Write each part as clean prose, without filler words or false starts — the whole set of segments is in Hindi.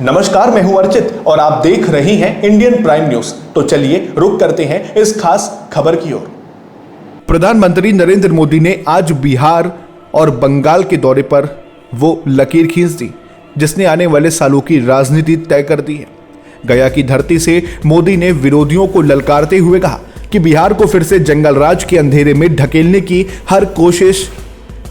नमस्कार, मैं हूं अर्चित और आप देख रहे हैं इंडियन प्राइम न्यूज। तो चलिए रुक करते हैं इस खास खबर की ओर। प्रधानमंत्री नरेंद्र मोदी ने आज बिहार और बंगाल के दौरे पर वो लकीर खींच दी जिसने आने वाले सालों की राजनीति तय कर दी है। गया की धरती से मोदी ने विरोधियों को ललकारते हुए कहा कि बिहार को फिर से जंगल राज के अंधेरे में ढकेलने की हर कोशिश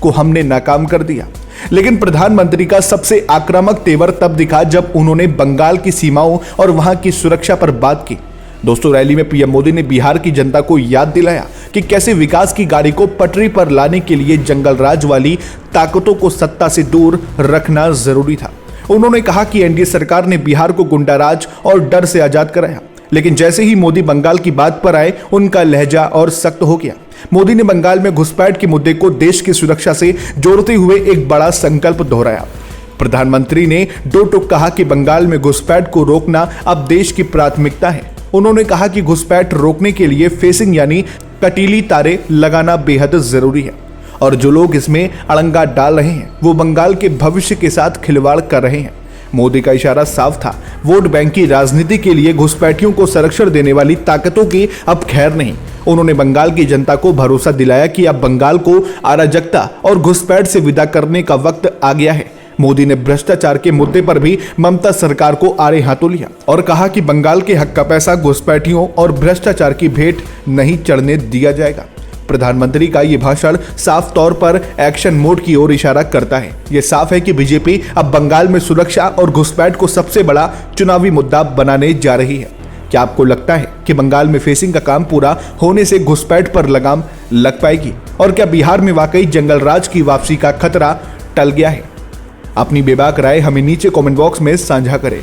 को हमने नाकाम कर दिया। लेकिन प्रधानमंत्री का सबसे आक्रामक तेवर तब दिखा जब उन्होंने बंगाल की सीमाओं और वहां की सुरक्षा पर बात की। दोस्तों, रैली में पीएम मोदी ने बिहार की जनता को याद दिलाया कि कैसे विकास की गाड़ी को पटरी पर लाने के लिए जंगल राज वाली ताकतों को सत्ता से दूर रखना जरूरी था। उन्होंने कहा कि एनडीए सरकार ने बिहार को गुंडाराज और डर से आजाद कराया, लेकिन जैसे ही मोदी बंगाल की बात पर आए उनका लहजा और सख्त हो गया। मोदी ने बंगाल में घुसपैठ के मुद्दे को देश की सुरक्षा से जोड़ते हुए एक बड़ा संकल्प दोहराया। प्रधानमंत्री ने दो टूक कहा कि बंगाल में घुसपैठ को रोकना अब देश की प्राथमिकता है। उन्होंने कहा कि घुसपैठ रोकने के लिए फेसिंग यानी कटीली तारे लगाना बेहद जरूरी है और जो लोग इसमें अड़ंगा डाल रहे हैं वो बंगाल के भविष्य के साथ खिलवाड़ कर रहे हैं। मोदी का इशारा साफ था, वोट बैंक की राजनीति के लिए घुसपैठियों को संरक्षण देने वाली ताकतों की अब खैर नहीं। उन्होंने बंगाल की जनता को भरोसा दिलाया कि अब बंगाल को अराजकता और घुसपैठ से विदा करने का वक्त आ गया है। मोदी ने भ्रष्टाचार के मुद्दे पर भी ममता सरकार को आड़े हाथों लिया और कहा कि बंगाल के हक का पैसा घुसपैठियों और भ्रष्टाचार की भेंट नहीं चढ़ने दिया जाएगा। प्रधानमंत्री का ये भाषण साफ तौर पर एक्शन मोड की ओर इशारा करता है। ये साफ है कि बीजेपी अब बंगाल में सुरक्षा और घुसपैठ को सबसे बड़ा चुनावी मुद्दा बनाने जा रही है। क्या आपको लगता है कि बंगाल में फेसिंग का काम पूरा होने से घुसपैठ पर लगाम लग पाएगी? और क्या बिहार में वाकई जंगल राज की वापसी का खतरा टल गया है? अपनी बेबाक राय हमें नीचे कमेंट बॉक्स में साझा करें।